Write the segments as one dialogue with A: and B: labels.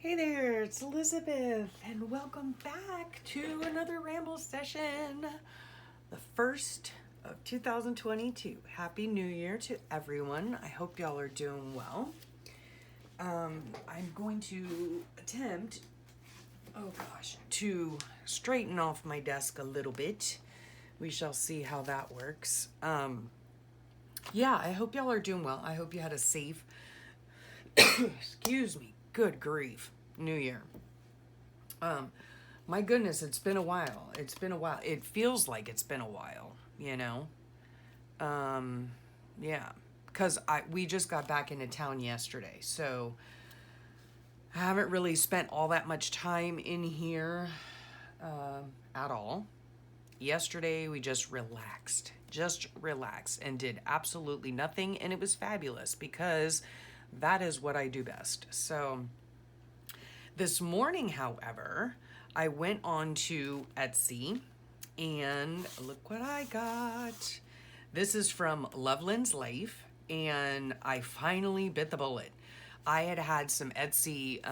A: Hey there, it's Elizabeth, and welcome back to another Ramble session, the first of 2022. Happy New Year to everyone. I hope y'all are doing well. I'm going to attempt, to straighten off my desk a little bit. We shall see how that works. I hope y'all are doing well. I hope you had a safe, excuse me, good grief, New Year. My goodness, it's been a while. It's been a while. It feels like it's been a while, you know? Um, yeah. Because we just got back into town yesterday, so I haven't really spent all that much time in here at all. Yesterday, we just relaxed, and did absolutely nothing, and it was fabulous because that is what I do best. So, this morning, however, I went on to Etsy and look what I got. This is from Loveland's Life, and I finally bit the bullet. I had some Etsy,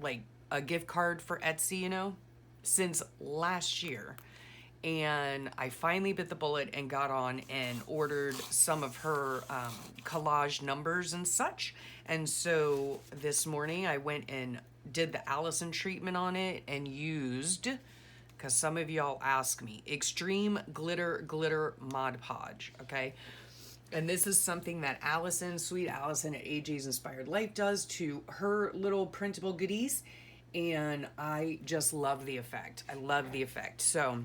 A: like a gift card for Etsy, since last year. And I finally bit the bullet and got on and ordered some of her collage numbers and such. And so this morning I went and did the Allison treatment on it and used, because some of y'all ask me, Extreme Glitter Mod Podge, okay? And this is something that Sweet Allison at AJ's Inspired Life does to her little printable goodies. And I just love the effect. I love the effect. So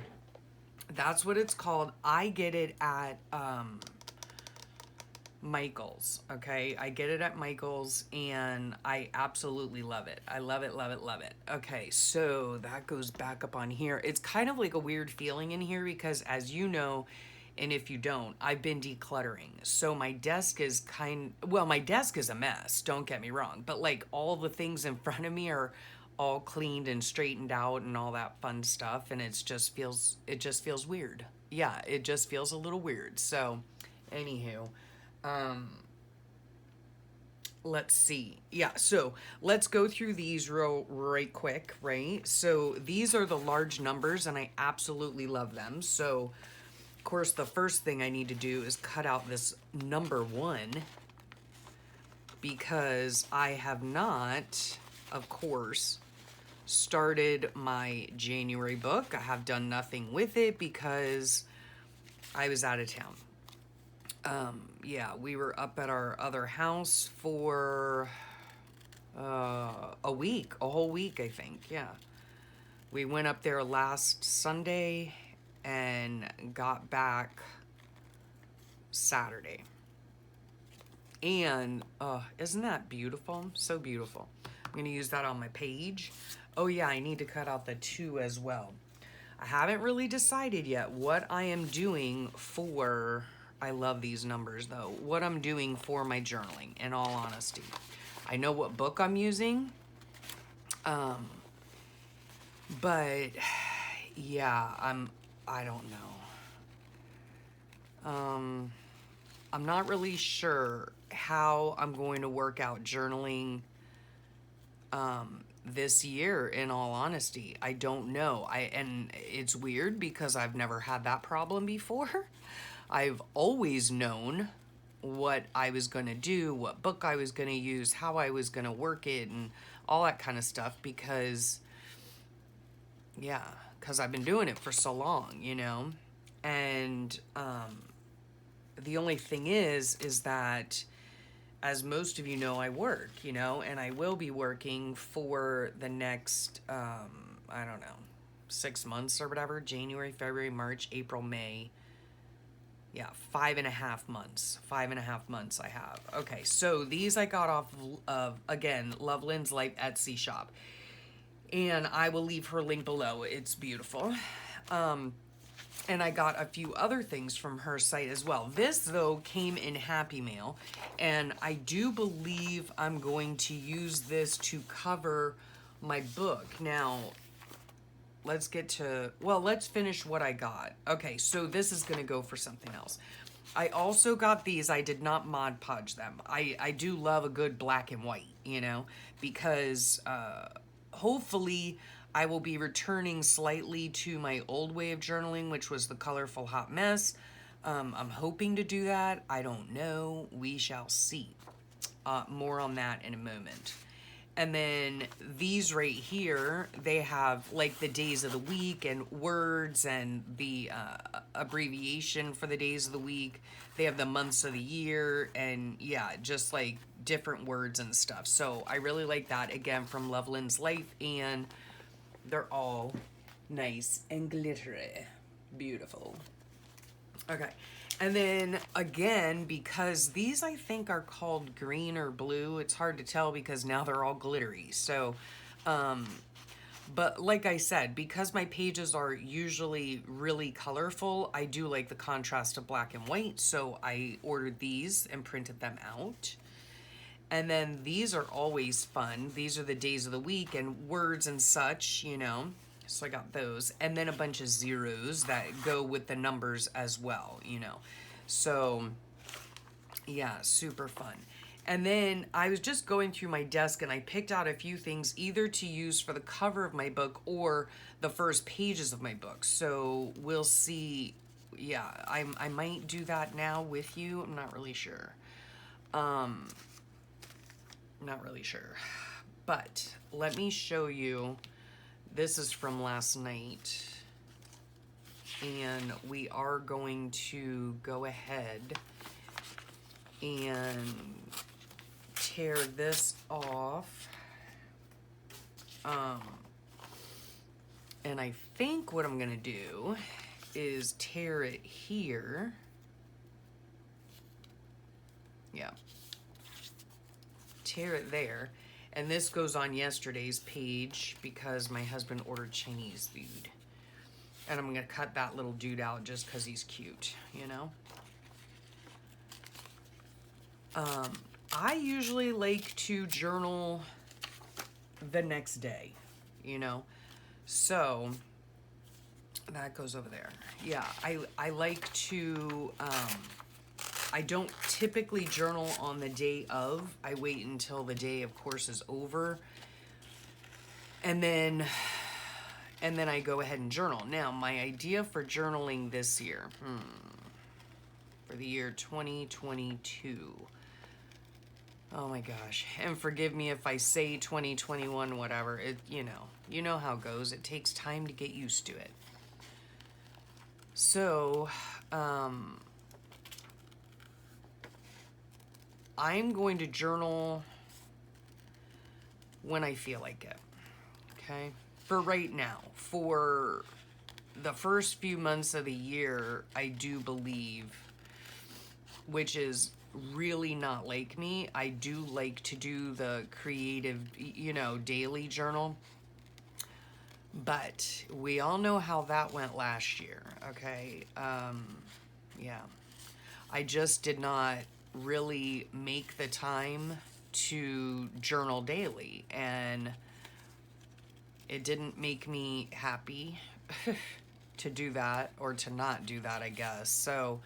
A: that's what it's called. I get it at Michael's, okay? I get it at Michael's, and I absolutely love it. I love it, love it, love it. Okay, so that goes back up on here. It's kind of like a weird feeling in here because, as you know, and if you don't, I've been decluttering. So my desk is my desk is a mess, don't get me wrong, but like all the things in front of me are all cleaned and straightened out and all that fun stuff, and it just feels weird. Yeah, it just feels a little weird. So, anywho, let's see. Yeah, so let's go through these right quick, right? So these are the large numbers, and I absolutely love them. So, of course, the first thing I need to do is cut out this number 1 because I have not, of course, started my January book. I have done nothing with it because I was out of town. We were up at our other house for a whole week, I think. Yeah. We went up there last Sunday and got back Saturday. And isn't that beautiful? So beautiful. I'm going to use that on my page. Oh yeah, I need to cut out the 2 as well. I haven't really decided yet what I am doing for, I love these numbers though, what I'm doing for my journaling, in all honesty. I know what book I'm using, but yeah, I don't know. I'm not really sure how I'm going to work out journaling this year, in all honesty. I don't know. And it's weird because I've never had that problem before. I've always known what I was going to do, what book I was going to use, how I was going to work it, and all that kind of stuff because I've been doing it for so long, And the only thing is that, as most of you know, I work, and I will be working for the next, 6 months or whatever, January, February, March, April, May. Yeah, 5.5 months. 5.5 months I have. Okay, so these I got off of, again, Loveland's Life Etsy shop. And I will leave her link below. It's beautiful. And I got a few other things from her site as well. This, though, came in Happy Mail, and I do believe I'm going to use this to cover my book. Now, let's finish what I got. Okay, so this is going to go for something else. I also got these. I did not Mod Podge them. I do love a good black and white. you know, because hopefully I will be returning slightly to my old way of journaling, which was the colorful hot mess. I'm hoping to do that. I don't know. We shall see. More on that in a moment. And then these right here, they have like the days of the week and words and the abbreviation for the days of the week. They have the months of the year and yeah, just like different words and stuff. So I really like that, again, from Loveland's Life, and they're all nice and glittery. Beautiful. Okay. And then again, because these I think are called green or blue, it's hard to tell because now they're all glittery. So, but like I said, because my pages are usually really colorful, I do like the contrast of black and white. So I ordered these and printed them out. And then these are always fun. These are the days of the week and words and such, you know. So I got those. And then a bunch of zeros that go with the numbers as well, you know. So, yeah, super fun. And then I was just going through my desk and I picked out a few things either to use for the cover of my book or the first pages of my book. So we'll see. Yeah, I might do that now with you. I'm not really sure. Not really sure. But let me show you. This is from last night, and we are going to go ahead and tear this off. And I think what I'm gonna do is tear it here. Yeah. Tear it there. And this goes on yesterday's page because my husband ordered Chinese food. And I'm going to cut that little dude out just because he's cute, you know? I usually like to journal the next day, you know? So, that goes over there. Yeah, I like to... I don't typically journal on the day of. I wait until the day, of course, is over. And then I go ahead and journal. Now, my idea for journaling this year, for the year 2022. Oh my gosh. And forgive me if I say 2021, whatever. You know how it goes. It takes time to get used to it. So, I'm going to journal when I feel like it, okay? For right now, for the first few months of the year, I do believe, which is really not like me, I do like to do the creative, daily journal. But we all know how that went last year, okay? Yeah. I just did not really make the time to journal daily, and it didn't make me happy to do that, or to not do that, I guess. So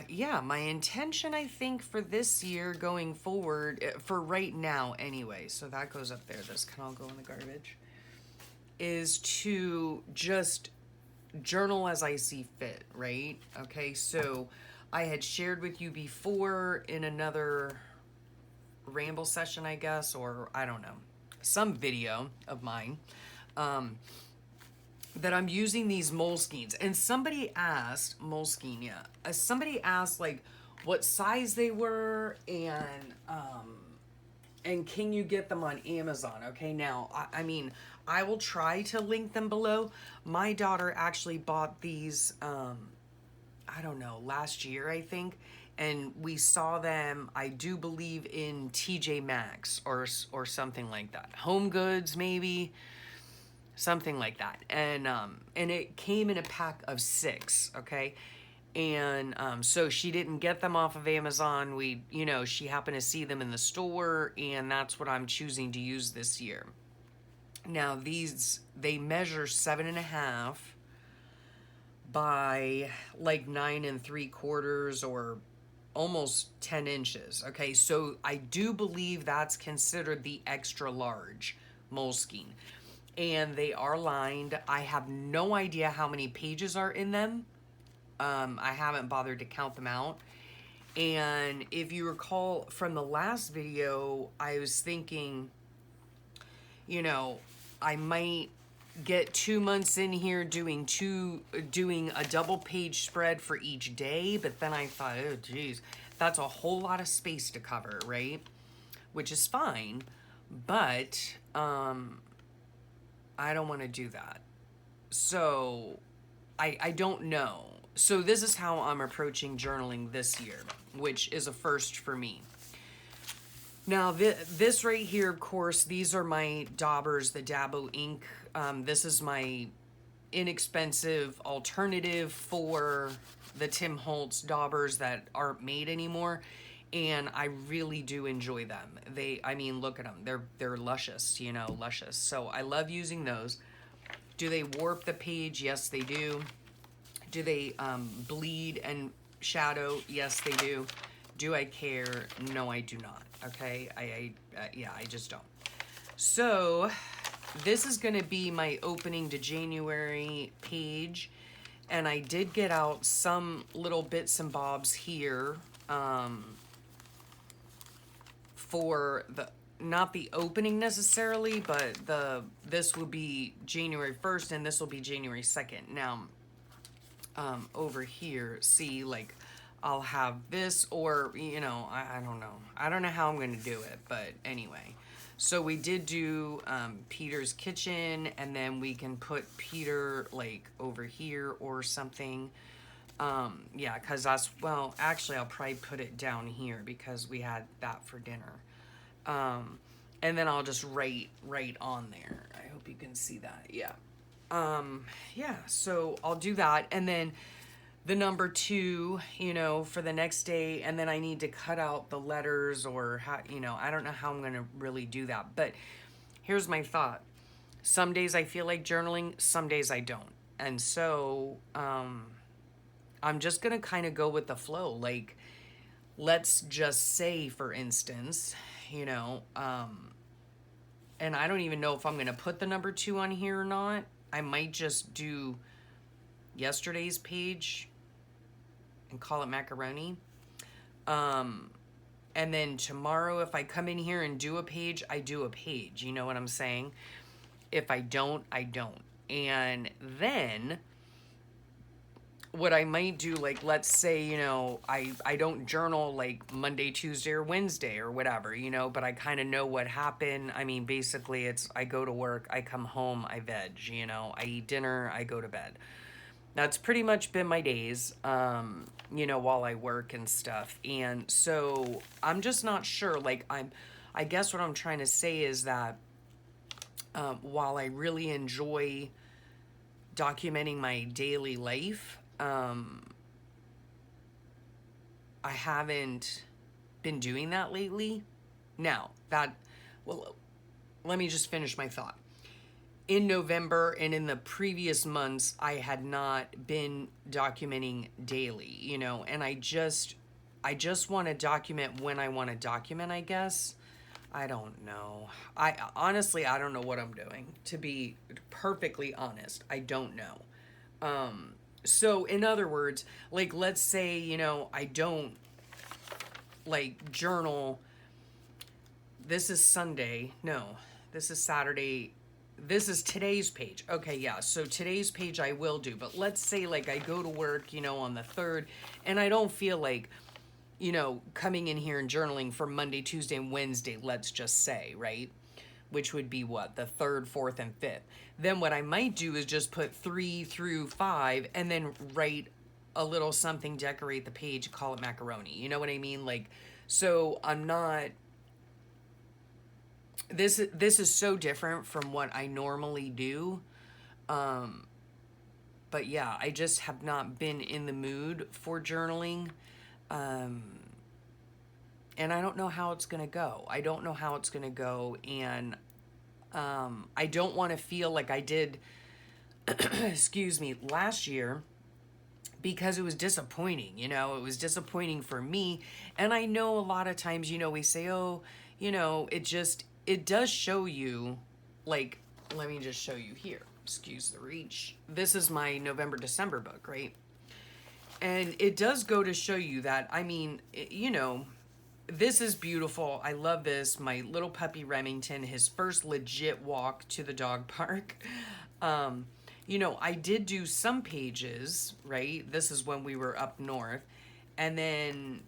A: yeah, my intention, I think, for this year going forward, for right now anyway, so that goes up there, this can all go in the garbage, is to just journal as I see fit, right? Okay, so I had shared with you before in another ramble session, I guess, or I don't know, some video of mine, that I'm using these Moleskines. And somebody asked, somebody asked like what size they were, and can you get them on Amazon? Okay, now, I mean, I will try to link them below. My daughter actually bought these, I don't know, last year, I think. And we saw them, I do believe, in TJ Maxx or something like that. Home Goods, maybe. Something like that. And it came in a pack of 6, okay? And so she didn't get them off of Amazon. She happened to see them in the store, and that's what I'm choosing to use this year. Now, they measure 7.5 by like 9 3/4 or almost 10 inches. Okay, so I do believe that's considered the extra large Moleskine. And they are lined. I have no idea how many pages are in them. I haven't bothered to count them out. And if you recall from the last video, I was thinking, you know, I might get 2 months in here doing a double page spread for each day, but then I thought, oh geez, that's a whole lot of space to cover, right? Which is fine, but I don't want to do that. So I don't know. So this is how I'm approaching journaling this year, which is a first for me. Now, this right here, of course, these are my daubers, the Dabo ink. This is my inexpensive alternative for the Tim Holtz daubers that aren't made anymore. And I really do enjoy them. I mean, look at them. They're luscious, you know, luscious. So I love using those. Do they warp the page? Yes, they do. Do they bleed and shadow? Yes, they do. Do I care? No, I do not. Okay, yeah, I just don't. So this is going to be my opening to January page, and I did get out some little bits and bobs here for the not the opening necessarily, but this will be January 1st and this will be January 2nd. Now over here, see, like I'll have this, or you know, I don't know. I don't know how I'm going to do it, but anyway. So we did do Peter's kitchen, and then we can put Peter like over here or something. Yeah, because that's, well, actually I'll probably put it down here because we had that for dinner. And then I'll just write on there. I hope you can see that. Yeah. Yeah, so I'll do that. And then the number 2, you know, for the next day, and then I need to cut out the letters, or how, you know, I don't know how I'm going to really do that. But here's my thought. Some days I feel like journaling, some days I don't. And so I'm just going to kind of go with the flow. Like, let's just say, for instance, you know, and I don't even know if I'm going to put the number 2 on here or not. I might just do yesterday's page and call it macaroni. And then tomorrow, if I come in here and do a page, I do a page. You know what I'm saying? If I don't, I don't. And then what I might do, like, let's say, you know, I don't journal like Monday, Tuesday, or Wednesday or whatever, you know, but I kind of know what happened. I mean, basically it's, I go to work, I come home, I veg, you know, I eat dinner, I go to bed. That's pretty much been my days, you know, while I work and stuff. And so I'm just not sure, like, I guess what I'm trying to say is that while I really enjoy documenting my daily life, I haven't been doing that lately. Now, well, let me just finish my thought. In November and in the previous months, I had not been documenting daily, you know, and I just want to document when I want to document, I guess. I don't know. Honestly, I don't know what I'm doing, to be perfectly honest. I don't know. So in other words, like, let's say, you know, I don't like journal. This is Sunday. No, this is Saturday. This is today's page. Okay, yeah, so today's page I will do. But let's say, like, I go to work, you know, on the 3rd, and I don't feel like, you know, coming in here and journaling for Monday, Tuesday, and Wednesday, let's just say, right? Which would be what? The 3rd, 4th, and 5th. Then what I might do is just put 3 through 5 and then write a little something, decorate the page, call it macaroni. You know what I mean? Like, so I'm not... This is so different from what I normally do. But yeah, I just have not been in the mood for journaling. And I don't know how it's going to go. I don't know how it's going to go. And I don't want to feel like I did, excuse me, last year, because it was disappointing, it was disappointing for me. And I know a lot of times, we say, oh, it does show you, like, let me just show you here. Excuse the reach. This is my November, December book, right? And it does go to show you that, I mean, this is beautiful. I love this. My little puppy Remington, his first legit walk to the dog park. I did do some pages, right? This is when we were up north. And then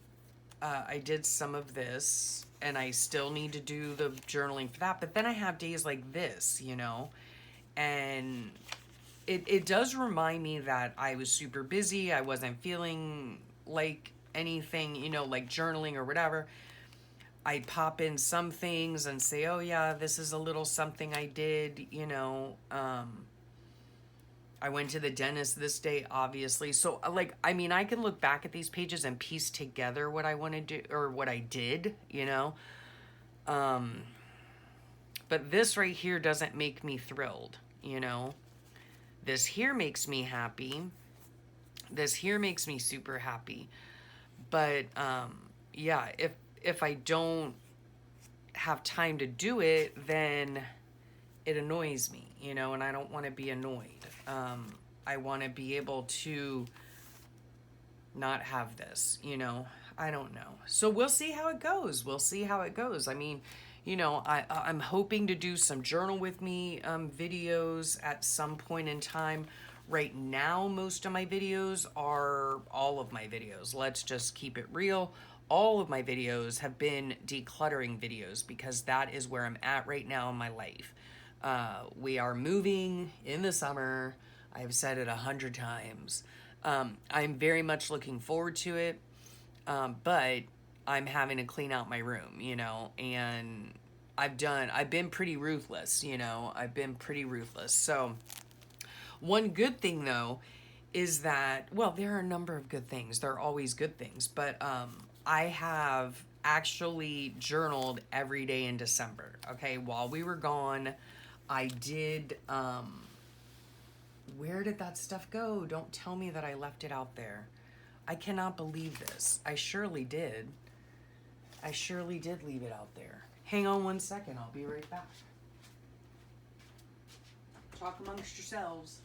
A: I did some of this, and I still need to do the journaling for that. But then I have days like this, and it does remind me that I was super busy. I wasn't feeling like anything, like journaling or whatever. I pop in some things and say, oh yeah, this is a little something I did, I went to the dentist this day, obviously. So, like, I mean, I can look back at these pages and piece together what I want to do or what I did, But this right here doesn't make me thrilled, This here makes me happy. This here makes me super happy. But, yeah, if I don't have time to do it, then it annoys me, and I don't want to be annoyed. I want to be able to not have this, I don't know. So we'll see how it goes. We'll see how it goes. I mean, I'm hoping to do some journal with me videos at some point in time. Right now, most of my videos are, all of my videos, let's just keep it real. All of my videos have been decluttering videos because that is where I'm at right now in my life. We are moving in the summer. I've said it 100 times. I'm very much looking forward to it. But I'm having to clean out my room, and I've been pretty ruthless, I've been pretty ruthless. So one good thing though, is that, well, there are a number of good things. There are always good things, but, I have actually journaled every day in December. Okay. While we were gone, I did, where did that stuff go? Don't tell me that I left it out there. I cannot believe this. I surely did. I surely did leave it out there. Hang on one second. I'll be right back. Talk amongst yourselves.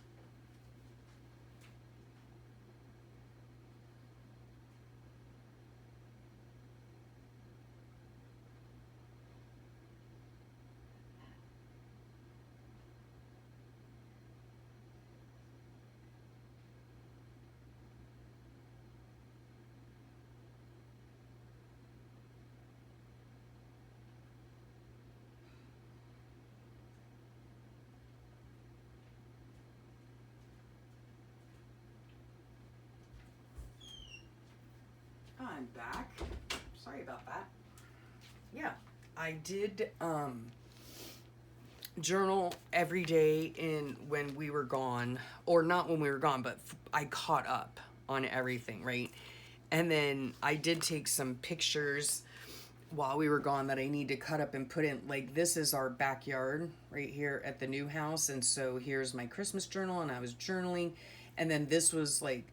A: I'm back. Sorry about that. Yeah, I did journal every day in when we were gone, or not when we were gone, but I caught up on everything, right? And then I did take some pictures while we were gone that I need to cut up and put in. Like, this is our backyard right here at the new house, and so here's my Christmas journal, and I was journaling. And then this was like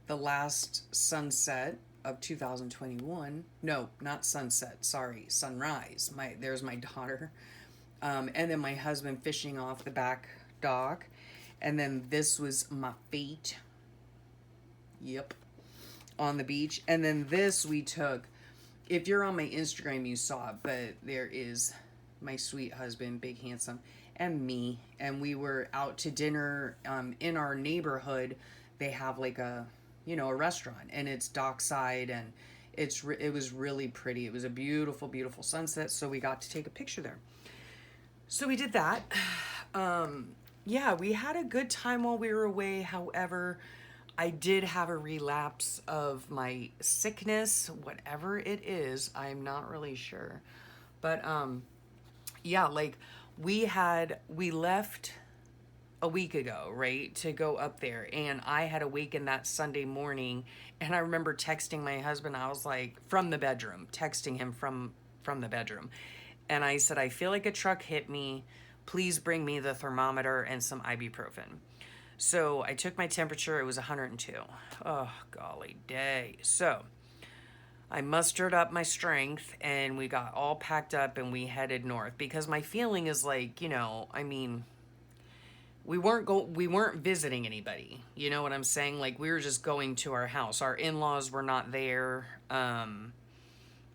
A: the last sunset of 2021. No, not sunset, sorry, sunrise. There's my daughter. And then my husband fishing off the back dock. And then this was my feet. Yep. On the beach. And then this we took, if you're on my Instagram, you saw it, but there is my sweet husband, big handsome, and me. And we were out to dinner in our neighborhood. They have like a restaurant, and it's dockside, and it was really pretty. It was a beautiful, beautiful sunset. So we got to take a picture there. So we did that. Yeah, we had a good time while we were away. However, I did have a relapse of my sickness, whatever it is. I'm not really sure. But yeah, like we left a week ago, right, to go up there, and I had awakened that Sunday morning, and I remember texting my husband. I was like, from the bedroom, texting him from the bedroom, and I said, I feel like a truck hit me. Please bring me the thermometer and some ibuprofen. So I took my temperature, it was 102. Oh, golly day. So I mustered up my strength and we got all packed up and we headed north because my feeling is like, I mean, we weren't visiting anybody. You know what I'm saying? Like we were just going to our house. Our in-laws were not there.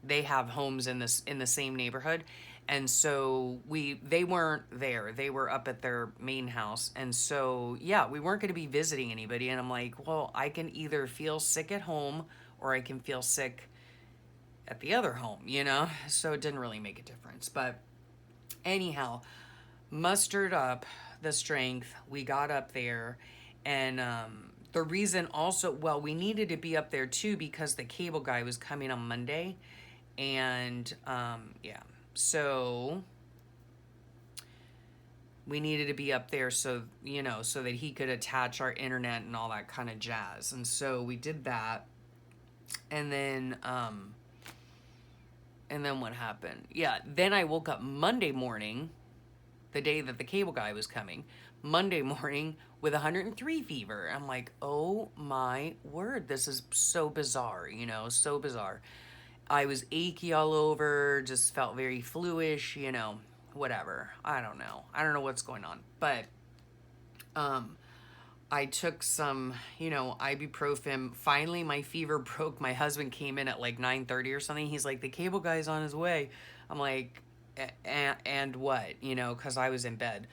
A: They have homes in the same neighborhood. And so they weren't there. They were up at their main house. And so yeah, we weren't going to be visiting anybody and I'm like, well, I can either feel sick at home or I can feel sick at the other home. So it didn't really make a difference. But anyhow, mustered up the strength. We got up there, and the reason also, well, we needed to be up there too because the cable guy was coming on Monday, and yeah, so we needed to be up there so so that he could attach our internet and all that kind of jazz, and so we did that, and then what happened? Yeah, then I woke up Monday morning, the day that the cable guy was coming, Monday morning with 103 fever. I'm like, oh my word, this is so bizarre, so bizarre. I was achy all over, just felt very fluish, whatever. I don't know. I don't know what's going on. But I took some, ibuprofen. Finally, my fever broke. My husband came in at like 9:30 or something. He's like, the cable guy's on his way. I'm like, and what? Because I was in bed.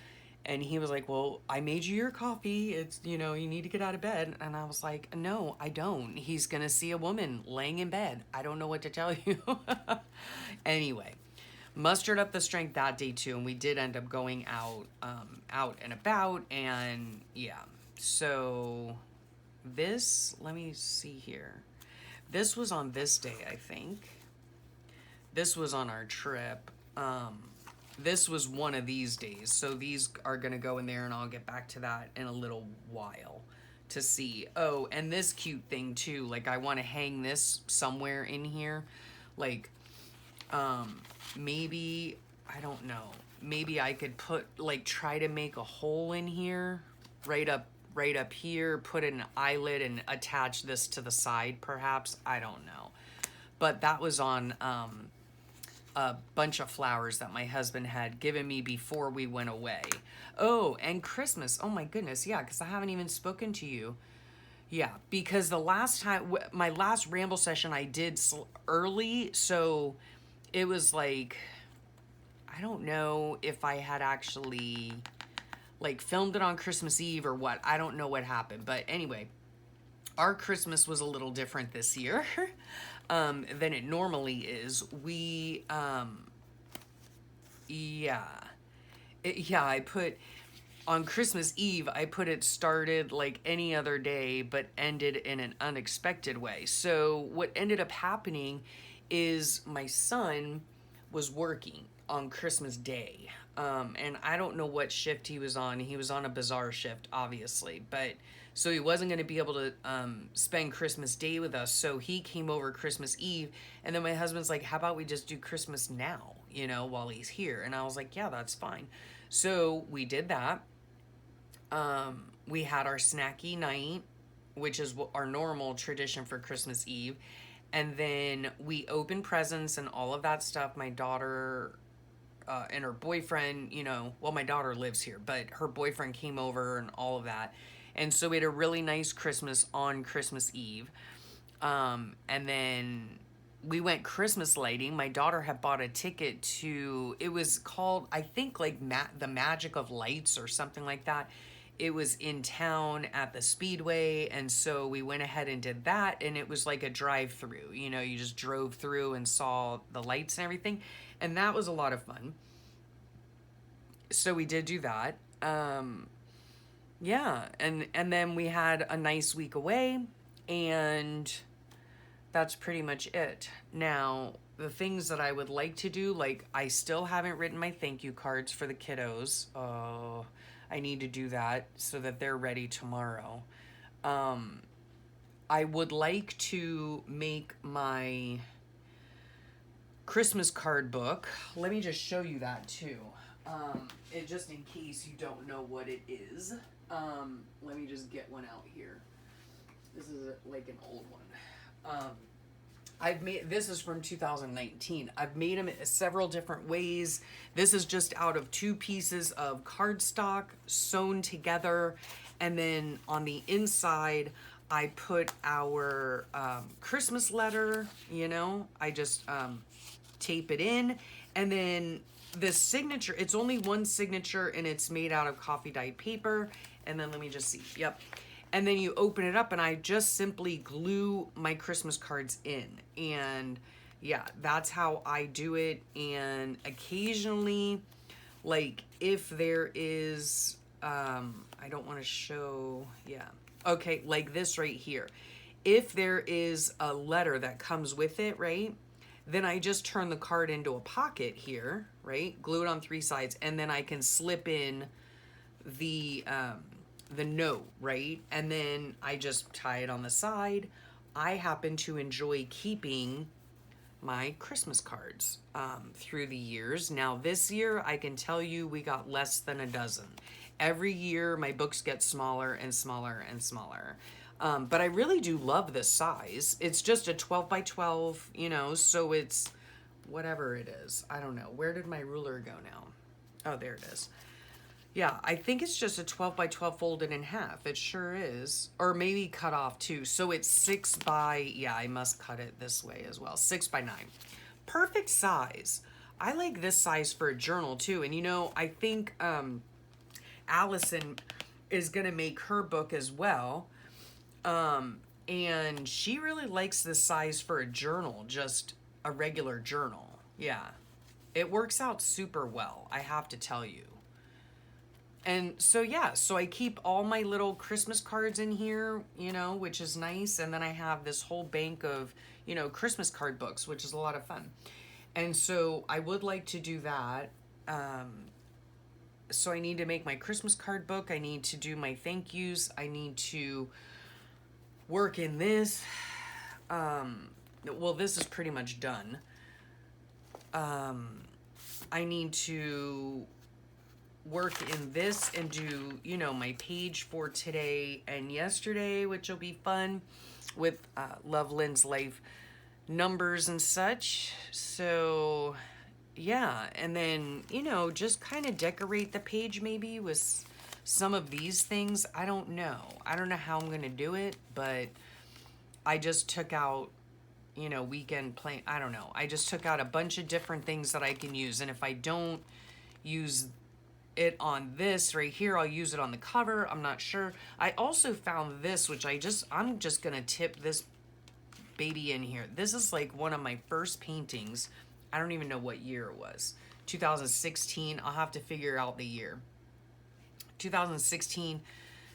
A: And he was like, well, I made you your coffee. It's, you need to get out of bed. And I was like, no, I don't. He's going to see a woman laying in bed. I don't know what to tell you. Anyway, mustered up the strength that day too. And we did end up going out and about. And yeah. So let me see here. This was on this day, I think. This was on our trip. This was one of these days. So these are going to go in there and I'll get back to that in a little while to see. Oh, and this cute thing too. Like I want to hang this somewhere in here. Like, maybe, I don't know. Maybe I could try to make a hole in here right up here, put an eyelet and attach this to the side perhaps. I don't know. But that was on a bunch of flowers that my husband had given me before we went away. Oh, and Christmas. Oh my goodness. Yeah, because I haven't even spoken to you. Yeah, because the last time, my last ramble session I did early, so it was like, I don't know if I had actually filmed it on Christmas Eve or what. I don't know what happened. But anyway, our Christmas was a little different this year than it normally is. We, I put, on Christmas Eve, I put it started like any other day, but ended in an unexpected way. So what ended up happening is my son was working on Christmas Day. And I don't know what shift he was on. He was on a bizarre shift, obviously, but so he wasn't going to be able to spend Christmas Day with us. So he came over Christmas Eve, and then my husband's like, how about we just do Christmas now, while he's here? And I was like, yeah, that's fine. So we did that. We had our snacky night, which is our normal tradition for Christmas Eve. And then we opened presents and all of that stuff. My daughter and her boyfriend, well, my daughter lives here, but her boyfriend came over and all of that. And so we had a really nice Christmas on Christmas Eve. And then we went Christmas lighting. My daughter had bought a ticket to, it was called, I think, the Magic of Lights or something like that. It was in town at the Speedway, and so we went ahead and did that, and it was like a drive-through. You just drove through and saw the lights and everything, and that was a lot of fun. So we did do that. Yeah, and then we had a nice week away, and that's pretty much it. Now, the things that I would like to do, I still haven't written my thank you cards for the kiddos. Oh, I need to do that so that they're ready tomorrow. I would like to make my Christmas card book. Let me just show you that too. Just in case you don't know what it is. Let me just get one out here. This is like an old one. I've made, this is from 2019. I've made them several different ways. This is just out of 2 pieces of cardstock sewn together. And then on the inside, I put our Christmas letter, you know, I just tape it in. And then the signature, it's only one signature and it's made out of coffee dyed paper. And then let me just see, yep. And then you open it up and I just simply glue my Christmas cards in. And yeah, that's how I do it. And occasionally, like if there is, I don't want to show, yeah. Okay, like this right here. If there is a letter that comes with it, right? Then I just turn the card into a pocket here, right? Glue it on 3 sides, and then I can slip in the note, right? And then I just tie it on the side. I happen to enjoy keeping my Christmas cards through the years. Now this year, I can tell you we got less than a dozen. Every year, my books get smaller and smaller and smaller. But I really do love this size. It's just a 12 by 12, you know, so it's whatever it is. I don't know. Where did my ruler go now? Oh, there it is. Yeah, I think it's just a 12 by 12 folded in half. It sure is. Or maybe cut off too. So it's 6 by, yeah, I must cut it this way as well. 6 by 9. Perfect size. I like this size for a journal too. And you know, I think Allison is going to make her book as well. And she really likes this size for a journal, just a regular journal. Yeah, it works out super well, I have to tell you. And so, yeah, so I keep all my little Christmas cards in here, you know, which is nice. And then I have this whole bank of, you know, Christmas card books, which is a lot of fun. And so I would like to do that. So I need to make my Christmas card book. I need to do my thank yous. I need to work in this. Well, this is pretty much done. I need to work in this and do, you know, my page for today and yesterday, which will be fun with Love Lynn's Life numbers and such. So yeah, and then, you know, just kind of decorate the page maybe with some of these things. I don't know how I'm gonna do it, but I just took out, you know, weekend plan. I don't know, I just took out a bunch of different things that I can use, and if I don't use it on this right here, I'll use it on the cover. I'm not sure. I also found this, which I'm just gonna tip this baby in here. This is like one of my first paintings. I don't even know what year it was. 2016. I'll have to figure out the year. 2016,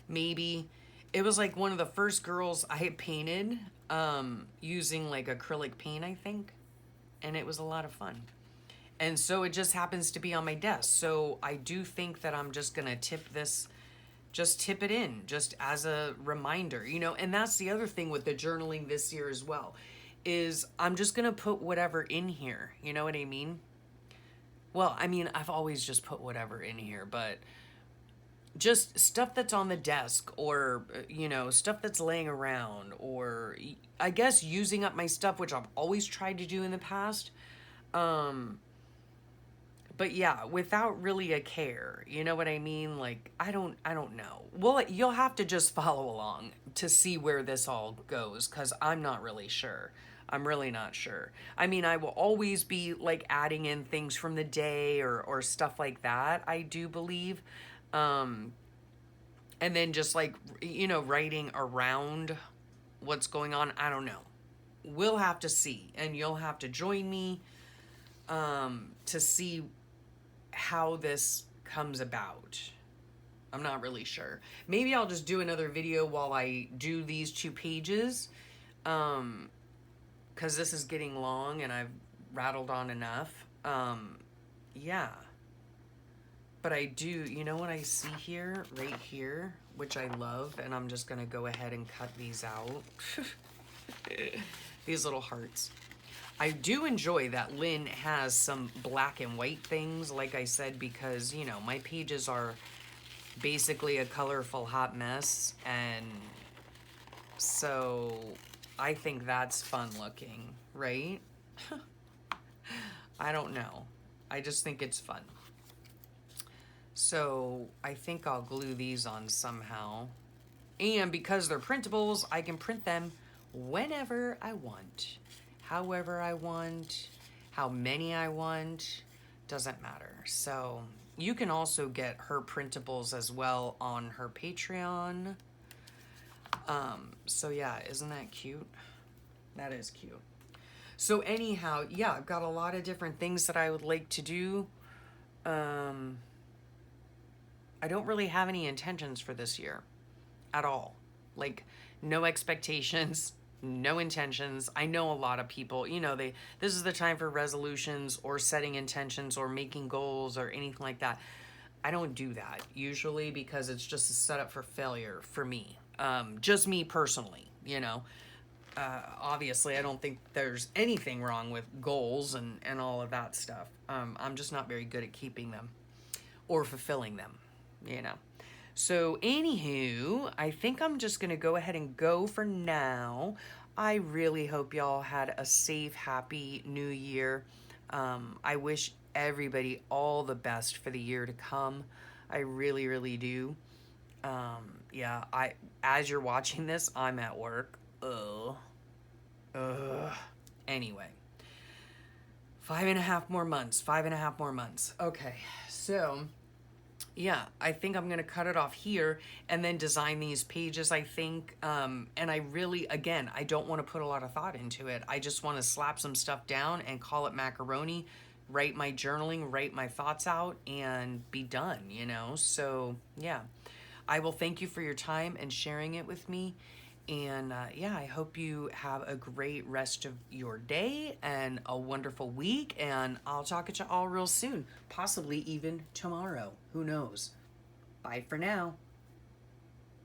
A: maybe. It was like one of the first girls I had painted using like acrylic paint, I think. And it was a lot of fun. And so it just happens to be on my desk. So I do think that I'm just going to tip this, just tip it in, just as a reminder, you know. And that's the other thing with the journaling this year as well, is I'm just going to put whatever in here. You know what I mean? Well, I mean, I've always just put whatever in here, but just stuff that's on the desk, or, you know, stuff that's laying around, or I guess using up my stuff, which I've always tried to do in the past. But yeah, without really a care, you know what I mean? Like, I don't know. Well, you'll have to just follow along to see where this all goes, because I'm not really sure. I'm really not sure. I mean, I will always be like adding in things from the day or stuff like that, I do believe. And then just like, you know, writing around what's going on. I don't know. We'll have to see, and you'll have to join me to see how this comes about. I'm not really sure. Maybe I'll just do another video while I do these 2 pages, because this is getting long and I've rattled on enough. Yeah. But I do, you know what I see here, right here, which I love, and I'm just gonna go ahead and cut these out. These little hearts. I do enjoy that Lynn has some black and white things, like I said, because, you know, my pages are basically a colorful hot mess. And so I think that's fun looking, right? I don't know. I just think it's fun. So I think I'll glue these on somehow. And because they're printables, I can print them whenever I want, however I want, how many I want, doesn't matter. So you can also get her printables as well on her Patreon. So yeah, isn't that cute? That is cute. So anyhow, yeah, I've got a lot of different things that I would like to do. I don't really have any intentions for this year at all. Like, no expectations, no intentions. I know a lot of people, you know, this is the time for resolutions or setting intentions or making goals or anything like that. I don't do that usually because it's just a setup for failure for me. Just me personally, you know. Obviously, I don't think there's anything wrong with goals and all of that stuff. I'm just not very good at keeping them or fulfilling them, you know. So, anywho, I think I'm just going to go ahead and go for now. I really hope y'all had a safe, happy new year. I wish everybody all the best for the year to come. I really, really do. Yeah, as you're watching this, I'm at work. Ugh. Ugh. Anyway, 5.5 more months. 5.5 more months. Okay, so yeah, I think I'm going to cut it off here and then design these pages, I think. And I really, again, I don't want to put a lot of thought into it. I just want to slap some stuff down and call it macaroni, write my journaling, write my thoughts out, and be done, you know? So, yeah, I will thank you for your time and sharing it with me. And yeah, I hope you have a great rest of your day and a wonderful week. And I'll talk to you all real soon, possibly even tomorrow. Who knows? Bye for now.